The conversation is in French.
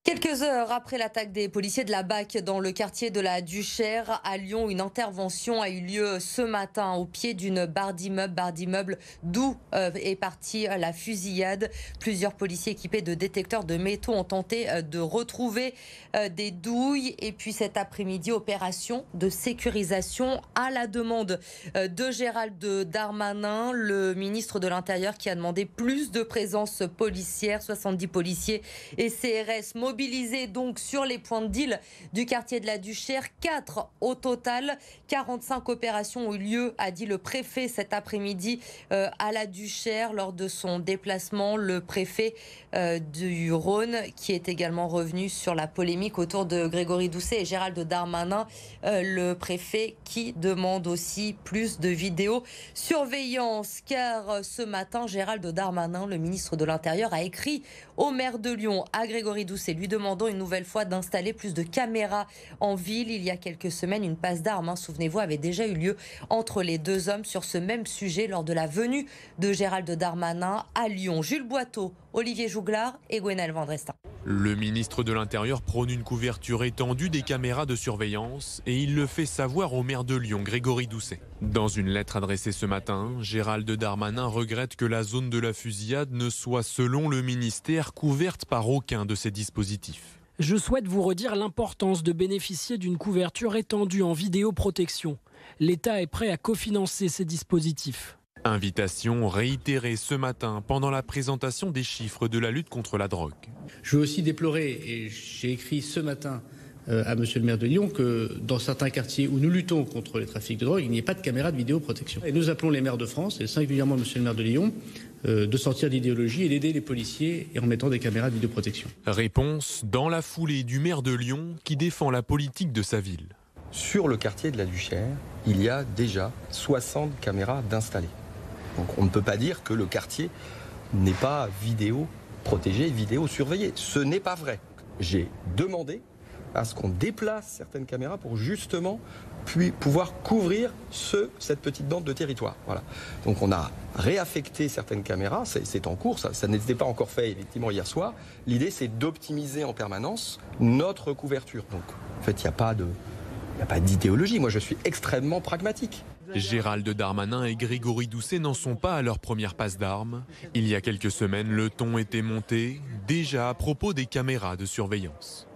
Quelques heures après l'attaque des policiers de la BAC dans le quartier de la Duchère à Lyon, une intervention a eu lieu ce matin au pied d'une barre d'immeuble d'où est partie la fusillade. Plusieurs policiers équipés de détecteurs de métaux ont tenté de retrouver des douilles. Et puis cet après-midi, opération de sécurisation à la demande de Gérald Darmanin, le ministre de l'Intérieur, qui a demandé plus de présence policière, 70 policiers et CRS mobilisés donc sur les points de deal du quartier de la Duchère. 4 au total. 45 opérations ont eu lieu, a dit le préfet cet après-midi à la Duchère lors de son déplacement. Le préfet du Rhône qui est également revenu sur la polémique autour de Grégory Doucet et Gérald Darmanin. Le préfet qui demande aussi plus de vidéosurveillance, car ce matin, Gérald Darmanin, le ministre de l'Intérieur, a écrit au maire de Lyon, à Grégory Doucet, lui demandant une nouvelle fois d'installer plus de caméras en ville. Il y a quelques semaines, une passe d'armes, souvenez-vous, avait déjà eu lieu entre les deux hommes sur ce même sujet lors de la venue de Gérald Darmanin à Lyon. Jules Boiteau, Olivier Jouglard et Gwenaël Vendrestin. Le ministre de l'Intérieur prône une couverture étendue des caméras de surveillance et il le fait savoir au maire de Lyon, Grégory Doucet. Dans une lettre adressée ce matin, Gérald Darmanin regrette que la zone de la fusillade ne soit, selon le ministère, couverte par aucun de ces dispositifs. Je souhaite vous redire l'importance de bénéficier d'une couverture étendue en vidéoprotection. L'État est prêt à cofinancer ces dispositifs. Invitation réitérée ce matin pendant la présentation des chiffres de la lutte contre la drogue. Je veux aussi déplorer, et j'ai écrit ce matin à monsieur le maire de Lyon, que dans certains quartiers où nous luttons contre les trafics de drogue, il n'y ait pas de caméras de vidéoprotection. Et nous appelons les maires de France, et singulièrement monsieur le maire de Lyon, de sortir d'idéologie et d'aider les policiers en mettant des caméras de vidéoprotection. Réponse dans la foulée du maire de Lyon qui défend la politique de sa ville. Sur le quartier de la Duchère, il y a déjà 60 caméras d'installées. Donc on ne peut pas dire que le quartier n'est pas vidéo protégé, vidéo surveillé. Ce n'est pas vrai. J'ai demandé à ce qu'on déplace certaines caméras pour justement pouvoir couvrir cette petite bande de territoire. Voilà. Donc on a réaffecté certaines caméras, c'est en cours, ça n'était pas encore fait effectivement hier soir. L'idée c'est d'optimiser en permanence notre couverture. Donc en fait il n'y a pas d'idéologie, moi je suis extrêmement pragmatique. Gérald Darmanin et Grégory Doucet n'en sont pas à leur première passe d'armes. Il y a quelques semaines, le ton était monté, déjà à propos des caméras de surveillance.